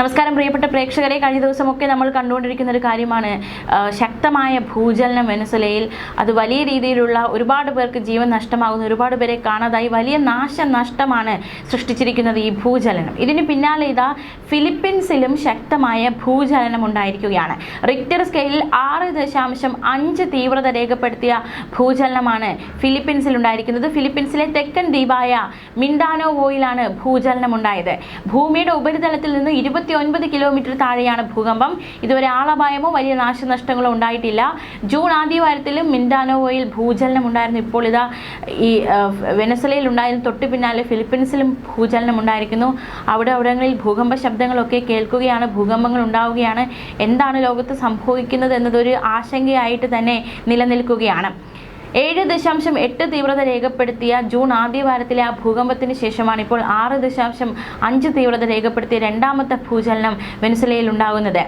നമസ്കാരം പ്രിയപ്പെട്ട പ്രേക്ഷകരെ, കഴിഞ്ഞ ദിവസമൊക്കെ നമ്മൾ കണ്ടുകൊണ്ടിരിക്കുന്ന ഒരു കാര്യമാണ് ശക്തമായ ഭൂചലനം വെനസ്വേലയിൽ. അത് വലിയ രീതിയിലുള്ള ഒരുപാട് പേർക്ക് ജീവൻ നഷ്ടമാകുന്നു, ഒരുപാട് പേരെ കാണാതായി, വലിയ നാശനഷ്ടമാണ് സൃഷ്ടിച്ചിരിക്കുന്നത് ഈ ഭൂചലനം. ഇതിന് പിന്നാലെ ഇതാ ഫിലിപ്പീൻസിലും ശക്തമായ ഭൂചലനം ഉണ്ടായിരിക്കുകയാണ്. റിക്ടർ സ്കെയിലിൽ 6.5 തീവ്രത രേഖപ്പെടുത്തിയ ഭൂചലനമാണ് ഫിലിപ്പീൻസിൽ ഉണ്ടായിരിക്കുന്നത്. ഫിലിപ്പീൻസിലെ തെക്കൻ ദ്വീപായ മിൻഡാനോവോയിലാണ് ഭൂചലനം ഉണ്ടായത്. ഭൂമിയുടെ ഉപരിതലത്തിൽ നിന്ന് 29 കിലോമീറ്റർ താഴെയാണ് ഭൂകമ്പം. ഇതുവരെ ആളപായമോ വലിയ നാശനഷ്ടങ്ങളോ ഉണ്ടായിട്ടില്ല. ജൂൺ ആദ്യവാരത്തിലും മിൻഡാനോവോയിൽ ഭൂചലനം ഉണ്ടായിരുന്നു. ഇപ്പോൾ ഇതാ ഈ വെനസ്വേലയിൽ ഉണ്ടായിരുന്നു, തൊട്ടു പിന്നാലെ ഫിലിപ്പീൻസിലും ഭൂചലനം ഉണ്ടായിരിക്കുന്നു. അവിടങ്ങളിൽ ഭൂകമ്പ ശബ്ദങ്ങളൊക്കെ കേൾക്കുകയാണ്, ഭൂകമ്പങ്ങൾ ഉണ്ടാവുകയാണ്. എന്താണ് ലോകത്ത് സംഭവിക്കുന്നത് എന്നതൊരു ആശങ്കയായിട്ട് തന്നെ നിലനിൽക്കുകയാണ്. 7.8 തീവ്രത രേഖപ്പെടുത്തിയ ജൂൺ ആദ്യവാരത്തിലെ ആ ഭൂകമ്പത്തിന് ശേഷമാണ് ഇപ്പോൾ 6.5 തീവ്രത രേഖപ്പെടുത്തിയ രണ്ടാമത്തെ ഭൂചലനം വെനസ്വേലയിൽ ഉണ്ടാകുന്നത്.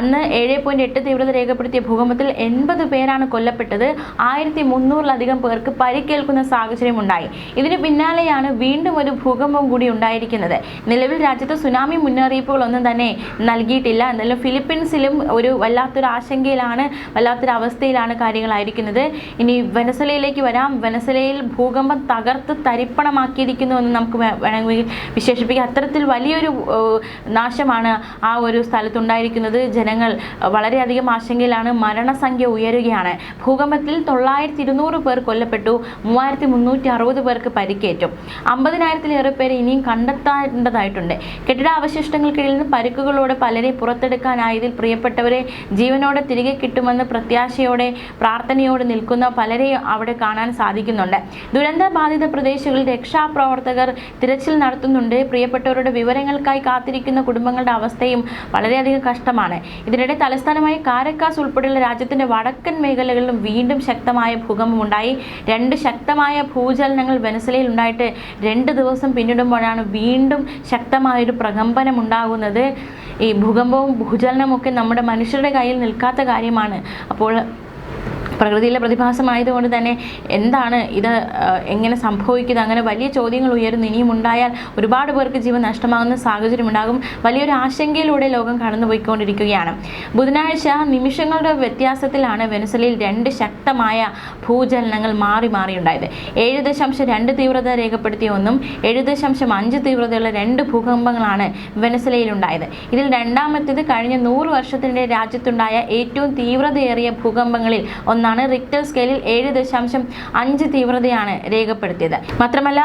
അന്ന് 7.8 തീവ്രത രേഖപ്പെടുത്തിയ ഭൂകമ്പത്തിൽ 80 പേരാണ് കൊല്ലപ്പെട്ടത്. 1300-ലധികം പേർക്ക് പരിക്കേൽക്കുന്ന സാഹചര്യം ഉണ്ടായി. ഇതിന് പിന്നാലെയാണ് വീണ്ടും ഒരു ഭൂകമ്പം കൂടി ഉണ്ടായിരിക്കുന്നത്. നിലവിൽ രാജ്യത്ത് സുനാമി മുന്നറിയിപ്പുകളൊന്നും തന്നെ നൽകിയിട്ടില്ല. എന്നാലും ഫിലിപ്പീൻസിലും ഒരു വല്ലാത്തൊരു ആശങ്കയിലാണ്, വല്ലാത്തൊരു അവസ്ഥയിലാണ് കാര്യങ്ങളായിരിക്കുന്നത്. ഇനി വെനസ്വേലയിലേക്ക് വരാം. വെനസ്വേലയിൽ ഭൂകമ്പം തകർത്ത് തരിപ്പണമാക്കിയിരിക്കുന്നു എന്ന് നമുക്ക് വേണമെങ്കിൽ വിശേഷിപ്പിക്കാം. അത്തരത്തിൽ വലിയൊരു നാശമാണ് ആ ഒരു സ്ഥലത്തുണ്ടായിരിക്കുന്നത്. ജനങ്ങൾ വളരെയധികം ആശങ്കയിലാണ്. മരണസംഖ്യ ഉയരുകയാണ്. ഭൂകമ്പത്തിൽ 900-200 പേർ കൊല്ലപ്പെട്ടു, 3360 പേർക്ക് പരിക്കേറ്റു. 50,000-ലേറെ പേരെ ഇനിയും കണ്ടെത്തേണ്ടതായിട്ടുണ്ട്. കെട്ടിടാവശിഷ്ടങ്ങൾക്കിടയിൽ നിന്ന് പരിക്കുകളോടെ പലരെ പുറത്തെടുക്കാനായതിൽ പ്രിയപ്പെട്ടവരെ ജീവനോടെ തിരികെ കിട്ടുമെന്ന് പ്രത്യാശയോടെ പ്രാർത്ഥനയോടെ നിൽക്കുന്ന പലരെ അവിടെ കാണാൻ സാധിക്കുന്നുണ്ട്. ദുരന്തബാധിത പ്രദേശങ്ങളിൽ രക്ഷാപ്രവർത്തകർ തിരച്ചിൽ നടത്തുന്നുണ്ട്. പ്രിയപ്പെട്ടവരുടെ വിവരങ്ങൾക്കായി കാത്തിരിക്കുന്ന കുടുംബങ്ങളുടെ അവസ്ഥയും വളരെയധികം കഷ്ടമാണ്. ഇതിനിടെ തലസ്ഥാനമായ കാരക്കാസ് ഉൾപ്പെടെയുള്ള രാജ്യത്തിന്റെ വടക്കൻ മേഖലകളിലും വീണ്ടും ശക്തമായ ഭൂകമ്പമുണ്ടായി. 2 ശക്തമായ ഭൂചലനങ്ങൾ വെനസ്വേലയിൽ ഉണ്ടായിട്ട് 2 ദിവസം പിന്നിടുമ്പോഴാണ് വീണ്ടും ശക്തമായൊരു പ്രകമ്പനം ഉണ്ടാകുന്നത്. ഈ ഭൂകമ്പവും ഭൂചലനവും ഒക്കെ നമ്മുടെ മനുഷ്യരുടെ കയ്യിൽ നിൽക്കാത്ത കാര്യമാണ്. അപ്പോൾ പ്രകൃതിയിലെ പ്രതിഭാസമായതുകൊണ്ട് തന്നെ എന്താണ് ഇത്, എങ്ങനെ സംഭവിക്കുന്നത്, അങ്ങനെ വലിയ ചോദ്യങ്ങൾ ഉയരുന്നു. ഇനിയും ഉണ്ടായാൽ ഒരുപാട് പേർക്ക് ജീവൻ നഷ്ടമാകുന്ന സാഹചര്യം ഉണ്ടാകും. വലിയൊരു ആശങ്കയിലൂടെ ലോകം കടന്നുപോയിക്കൊണ്ടിരിക്കുകയാണ്. ബുധനാഴ്ച നിമിഷങ്ങളുടെ വ്യത്യാസത്തിലാണ് വെനസ്വേലയിൽ 2 ശക്തമായ ഭൂചലനങ്ങൾ മാറി ഉണ്ടായത്. 7.2 തീവ്രത രേഖപ്പെടുത്തിയ ഒന്നും 7.5 തീവ്രതയുള്ള 2 ഭൂകമ്പങ്ങളാണ് വെനസ്വേലയിൽ ഉണ്ടായത്. ഇതിൽ രണ്ടാമത്തേത് കഴിഞ്ഞ 100 വർഷത്തിനിടെ രാജ്യത്തുണ്ടായ ഏറ്റവും തീവ്രതയേറിയ ഭൂകമ്പങ്ങളിൽ ഒന്നാണ്. റിക്ടർ സ്കെയിലിൽ 7.5 തീവ്രതയാണ് രേഖപ്പെടുത്തിയത്. മാത്രമല്ല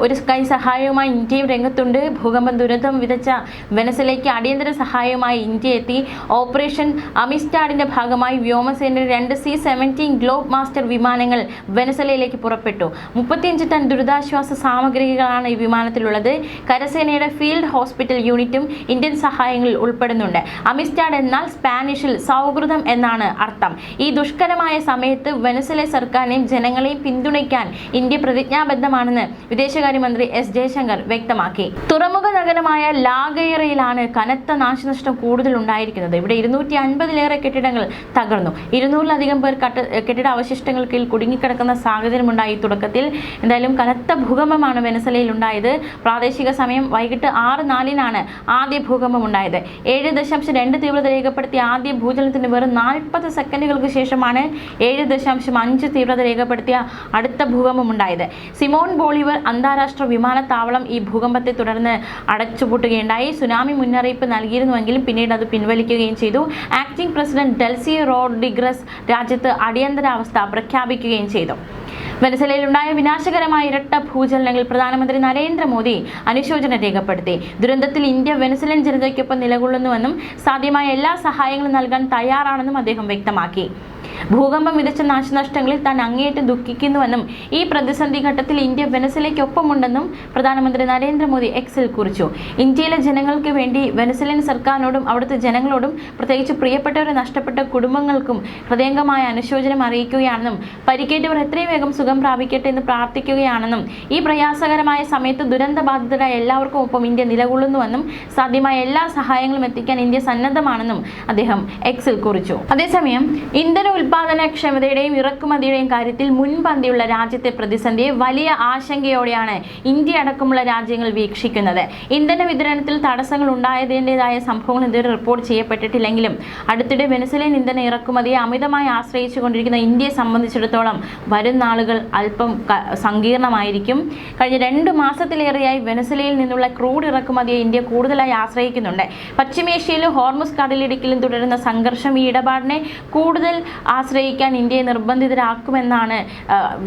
ഒരു കൈ സഹായവുമായി ഇന്ത്യയും രംഗത്തുണ്ട്. ഭൂകമ്പം ദുരന്തം വിതച്ച വെനസ്വേലയ്ക്ക് അടിയന്തര സഹായവുമായി ഇന്ത്യ എത്തി. ഓപ്പറേഷൻ അമിസ്റ്റാഡിന്റെ ഭാഗമായി വ്യോമസേനയുടെ 2 C-17 ഗ്ലോബ് മാസ്റ്റർ വിമാനങ്ങൾ വെനസ്വേലയിലേക്ക് പുറപ്പെട്ടു. 35 ടൺ ദുരിതാശ്വാസ സാമഗ്രികളാണ് ഈ വിമാനത്തിലുള്ളത്. കരസേനയുടെ ഫീൽഡ് ഹോസ്പിറ്റൽ യൂണിറ്റും ഇന്ത്യൻ സഹായങ്ങളിൽ ഉൾപ്പെടുന്നുണ്ട്. അമിസ്റ്റാഡ് എന്നാൽ സ്പാനിഷിൽ സൗഹൃദം എന്നാണ് അർത്ഥം. ഈ ദുഷ്കരമായ സമയത്ത് വെനസ്വേല സർക്കാരിനെയും ജനങ്ങളെയും പിന്തുണയ്ക്കാൻ ഇന്ത്യ പ്രതിജ്ഞാബദ്ധമാണെന്ന് വിദേശകാര്യമന്ത്രി എസ് ജയശങ്കർ വ്യക്തമാക്കി. തുറമുഖ നഗരമായ ലാഗൈറയിലാണ് കനത്ത നാശനഷ്ടം കൂടുതൽ ഉണ്ടായിരിക്കുന്നത്. ഇവിടെ 250-ലേറെ കെട്ടിടങ്ങൾ തകർന്നു. 200-ലധികം പേർ കെട്ടിട അവശിഷ്ടങ്ങൾക്കിൽ കുടുങ്ങിക്കിടക്കുന്ന സാഹചര്യമുണ്ടായി. തുടക്കത്തിൽ എന്തായാലും കനത്ത ഭൂകമ്പമാണ് വെനസ്വേലയിൽ ഉണ്ടായത്. പ്രാദേശിക സമയം വൈകിട്ട് 6:04-നാണ് ആദ്യ ഭൂകമ്പം ഉണ്ടായത്. 7.2 തീവ്രത രേഖപ്പെടുത്തിയ ആദ്യ ഭൂചലനത്തിന് വെറും 40 സെക്കൻഡുകൾക്ക് ശേഷമാണ് 7.5 തീവ്രത രേഖപ്പെടുത്തിയ അടുത്ത ഭൂകമ്പം ഉണ്ടായത്. സിമോൺ ബോളിവർ അന്താരാഷ്ട്ര വിമാനത്താവളം ഈ ഭൂകമ്പത്തെ തുടർന്ന് അടച്ചുപൂട്ടുകയുണ്ടായി. സുനാമി മുന്നറിയിപ്പ് നൽകിയിരുന്നുവെങ്കിലും പിന്നീട് അത് പിൻവലിക്കുകയും ചെയ്തു. ആക്ടിംഗ് പ്രസിഡന്റ് ഡെൽസി റോഡ്രിഗസ് രാജ്യത്ത് അടിയന്തരാവസ്ഥ പ്രഖ്യാപിക്കുകയും ചെയ്തു. വെനസ്വേലയിലുണ്ടായ വിനാശകരമായ ഇരട്ട ഭൂചലനങ്ങളിൽ പ്രധാനമന്ത്രി നരേന്ദ്രമോദി അനുശോചനം രേഖപ്പെടുത്തി. ദുരന്തത്തിൽ ഇന്ത്യ വെനസ്വേലൻ ജനതയ്ക്കൊപ്പം നിലകൊള്ളുന്നുവെന്നും സാധ്യമായ എല്ലാ സഹായങ്ങളും നൽകാൻ തയ്യാറാണെന്നും അദ്ദേഹം വ്യക്തമാക്കി. ഭൂകമ്പം വിതച്ച നാശനഷ്ടങ്ങളിൽ താൻ അങ്ങേയറ്റം ദുഃഖിക്കുന്നുവെന്നും ഈ പ്രതിസന്ധി ഘട്ടത്തിൽ ഇന്ത്യ വെനസ്വേലയ്ക്കൊപ്പമുണ്ടെന്നും പ്രധാനമന്ത്രി നരേന്ദ്രമോദി എക്സിൽ കുറിച്ചു. ഇന്ത്യയിലെ ജനങ്ങൾക്ക് വേണ്ടി വെനസ്വേലൻ സർക്കാരിനോടും അവിടുത്തെ ജനങ്ങളോടും പ്രത്യേകിച്ച് പ്രിയപ്പെട്ടവരെ നഷ്ടപ്പെട്ട കുടുംബങ്ങൾക്കും ഹൃദയംഗമായ അനുശോചനം അറിയിക്കുകയാണെന്നും പരിക്കേറ്റവർ എത്രയും വേഗം സുഖം പ്രാപിക്കട്ടെ എന്ന് പ്രാർത്ഥിക്കുകയാണെന്നും ഈ പ്രയാസകരമായ സമയത്ത് ദുരന്തബാധിതരായ എല്ലാവർക്കും ഒപ്പം ഇന്ത്യ നിലകൊള്ളുന്നുവെന്നും സാധ്യമായ എല്ലാ സഹായങ്ങളും എത്തിക്കാൻ ഇന്ത്യ സന്നദ്ധമാണെന്നും അദ്ദേഹം എക്സിൽ കുറിച്ചു. അതേസമയം ഇന്ധന ഉൽപാദനക്ഷമതയുടെയും ഇറക്കുമതിയുടെയും കാര്യത്തിൽ മുൻപന്തിയുള്ള രാജ്യത്തെ പ്രതിസന്ധിയെ വലിയ ആശങ്കയോടെയാണ് ഇന്ത്യ അടക്കമുള്ള രാജ്യങ്ങൾ വീക്ഷിക്കുന്നത്. ഇന്ധന വിതരണത്തിൽ തടസ്സങ്ങൾ ഉണ്ടായതിൻ്റെതായ സംഭവങ്ങൾ ഇതുവരെ റിപ്പോർട്ട് ചെയ്യപ്പെട്ടിട്ടില്ലെങ്കിലും അടുത്തിടെ വെനസ്വേലൻ ഇന്ധന ഇറക്കുമതിയെ അമിതമായി ആശ്രയിച്ചുകൊണ്ടിരിക്കുന്ന ഇന്ത്യയെ സംബന്ധിച്ചിടത്തോളം വരും നാളുകൾ അല്പം സങ്കീർണമായിരിക്കും. കഴിഞ്ഞ 2 മാസത്തിലേറെയായി വെനസ്വേലയിൽ നിന്നുള്ള ക്രൂഡ് ഇറക്കുമതിയെ ഇന്ത്യ കൂടുതലായി ആശ്രയിക്കുന്നുണ്ട്. പശ്ചിമേഷ്യയിലും ഹോർമുസ് കടലിടുക്കിലും തുടരുന്ന സംഘർഷം ഈ ഇടപാടിനെ കൂടുതൽ ആശ്രയിക്കാൻ ഇന്ത്യയെ നിർബന്ധിതരാക്കുമെന്നാണ്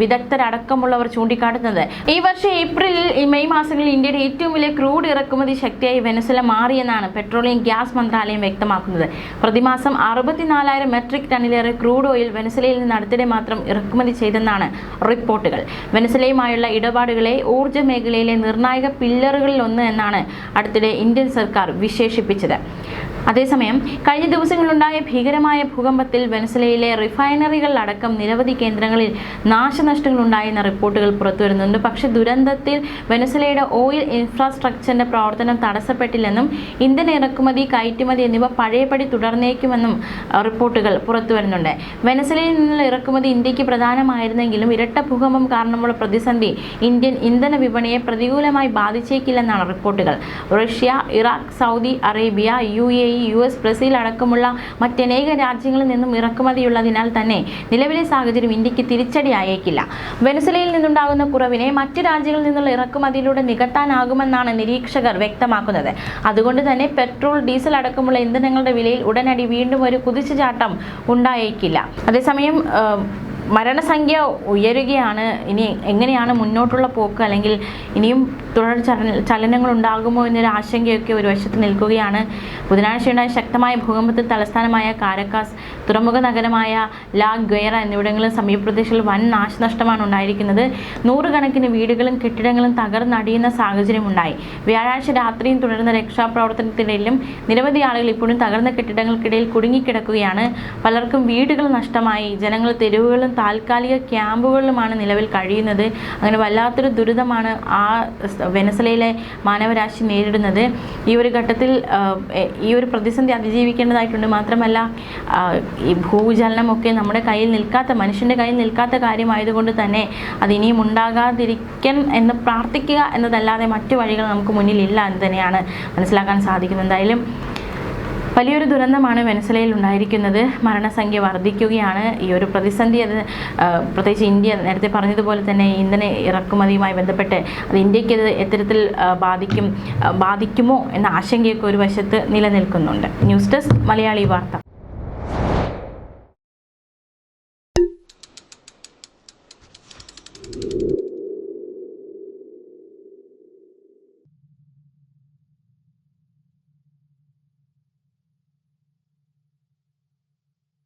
വിദഗ്ധരടക്കമുള്ളവർ ചൂണ്ടിക്കാട്ടുന്നത്. ഈ വർഷം ഏപ്രിൽ മെയ് മാസങ്ങളിൽ ഇന്ത്യയുടെ ഏറ്റവും വലിയ ക്രൂഡ് ഇറക്കുമതി ശക്തിയായി വെനസ്വേല മാറിയെന്നാണ് പെട്രോളിയം ഗ്യാസ് മന്ത്രാലയം വ്യക്തമാക്കുന്നത്. പ്രതിമാസം 64,000 മെട്രിക് ടണ്ണിലേറെ ക്രൂഡ് ഓയിൽ വെനസ്വേലയിൽ നിന്ന് അടുത്തിടെ മാത്രം ഇറക്കുമതി ചെയ്തെന്നാണ് റിപ്പോർട്ടുകൾ. വെനസ്വേലയുമായുള്ള ഇടപാടുകളെ ഊർജ്ജ മേഖലയിലെ നിർണായക പില്ലറുകളിലൊന്ന് എന്നാണ് അടുത്തിടെ ഇന്ത്യൻ സർക്കാർ വിശേഷിപ്പിച്ചത്. അതേസമയം കഴിഞ്ഞ ദിവസങ്ങളിലുണ്ടായ ഭീകരമായ ഭൂകമ്പത്തിൽ വെനസ്വേലയിലെ റിഫൈനറികളിലടക്കം നിരവധി കേന്ദ്രങ്ങളിൽ നാശനഷ്ടങ്ങൾ ഉണ്ടായെന്ന റിപ്പോർട്ടുകൾ പുറത്തുവരുന്നുണ്ട്. പക്ഷേ ദുരന്തത്തിൽ വെനസ്വേലയുടെ ഓയിൽ ഇൻഫ്രാസ്ട്രക്ചറിന്റെ പ്രവർത്തനം തടസ്സപ്പെട്ടില്ലെന്നും ഇന്ധന ഇറക്കുമതി, കയറ്റുമതി എന്നിവ പഴയപടി തുടർന്നേക്കുമെന്നും റിപ്പോർട്ടുകൾ പുറത്തുവരുന്നുണ്ട്. വെനസ്വേലയിൽ നിന്നുള്ള ഇറക്കുമതി ഇന്ത്യക്ക് പ്രധാനമായിരുന്നെങ്കിലും ഇരട്ട ഭൂകമ്പം കാരണമുള്ള പ്രതിസന്ധി ഇന്ത്യൻ ഇന്ധന വിപണിയെ പ്രതികൂലമായി ബാധിച്ചേക്കില്ലെന്നാണ് റിപ്പോർട്ടുകൾ. Russia, Iraq, Saudi Arabia, UAE, US, Brazil അടക്കമുള്ള മറ്റനേക രാജ്യങ്ങളിൽ നിന്നും ഇറക്കുമതിയുള്ളതിനാൽ തന്നെ നിലവിലെ സാഹചര്യം ഇന്ത്യക്ക് തിരിച്ചടിയായേക്കില്ല. വെനസ്വേലയിൽ നിന്നുണ്ടാകുന്ന കുറവിനെ മറ്റ് രാജ്യങ്ങളിൽ നിന്നുള്ള ഇറക്കുമതിയിലൂടെ നികത്താനാകുമെന്നാണ് നിരീക്ഷകർ വ്യക്തമാക്കുന്നത്. അതുകൊണ്ട് തന്നെ പെട്രോൾ, ഡീസൽ അടക്കമുള്ള ഇന്ധനങ്ങളുടെ വിലയിൽ ഉടനടി വീണ്ടും ഒരു കുതിച്ചുചാട്ടം ഉണ്ടായേക്കില്ല. അതേസമയം മരണസംഖ്യ ഉയരുകയാണ്. ഇനി എങ്ങനെയാണ് മുന്നോട്ടുള്ള പോക്ക്, അല്ലെങ്കിൽ ഇനിയും തുടർ ചലനങ്ങൾ ഉണ്ടാകുമോ എന്നൊരു ആശങ്കയൊക്കെ ഒരു വശത്ത് നിൽക്കുകയാണ്. ബുധനാഴ്ചയുണ്ടായ ശക്തമായ ഭൂകമ്പത്തിൽ തലസ്ഥാനമായ കാരക്കാസ്, തുറമുഖ നഗരമായ ലാ ഗ്വൈറ എന്നിവിടങ്ങളിൽ സമീപപ്രദേശങ്ങളിൽ വൻ നാശനഷ്ടമാണ് ഉണ്ടായിരിക്കുന്നത്. 100 കണക്കിന് വീടുകളും കെട്ടിടങ്ങളും തകർന്നടിയുന്ന സാഹചര്യമുണ്ടായി. വ്യാഴാഴ്ച രാത്രിയും തുടർന്ന രക്ഷാപ്രവർത്തനത്തിനിടയിലും നിരവധി ആളുകൾ ഇപ്പോഴും തകർന്ന കെട്ടിടങ്ങൾക്കിടയിൽ കുടുങ്ങിക്കിടക്കുകയാണ്. പലർക്കും വീടുകൾ നഷ്ടമായി. ജനങ്ങൾ തെരുവുകളും താൽക്കാലിക ക്യാമ്പുകളിലുമാണ് നിലവിൽ കഴിയുന്നത്. അങ്ങനെ വല്ലാത്തൊരു ദുരിതമാണ് ആ വെനസ്വേലയിലെ മാനവരാശി നേരിടുന്നത്. ഈ ഒരു ഘട്ടത്തിൽ ഈ ഒരു പ്രതിസന്ധി അതിജീവിക്കേണ്ടതായിട്ടുണ്ട്. മാത്രമല്ല ഈ ഭൂചലനമൊക്കെ നമ്മുടെ കയ്യിൽ നിൽക്കാത്ത, മനുഷ്യൻ്റെ കയ്യിൽ നിൽക്കാത്ത കാര്യമായതുകൊണ്ട് തന്നെ അതിനിയും ഉണ്ടാകാതിരിക്കാൻ എന്ന് പ്രാർത്ഥിക്കുക എന്നതല്ലാതെ മറ്റു വഴികൾ നമുക്ക് മുന്നിലില്ല എന്ന് തന്നെയാണ് മനസ്സിലാക്കാൻ സാധിക്കുന്നത്. എന്തായാലും വലിയൊരു ദുരന്തമാണ് വെനസ്വേലയിൽ ഉണ്ടായിരിക്കുന്നത്. മരണസംഖ്യ വർദ്ധിക്കുകയാണ്. ഈ ഒരു പ്രതിസന്ധി അത് പ്രത്യേകിച്ച് ഇന്ത്യ നേരത്തെ പറഞ്ഞതുപോലെ തന്നെ ഇന്ധന ഇറക്കുമതിയുമായി ബന്ധപ്പെട്ട് അത് ഇന്ത്യക്ക് എത്തരത്തിൽ ബാധിക്കുമോ എന്ന ആശങ്കയൊക്കെ ഒരു വശത്ത് നിലനിൽക്കുന്നുണ്ട്. ന്യൂസ് ഡെസ്ക് മലയാളി വാർത്ത.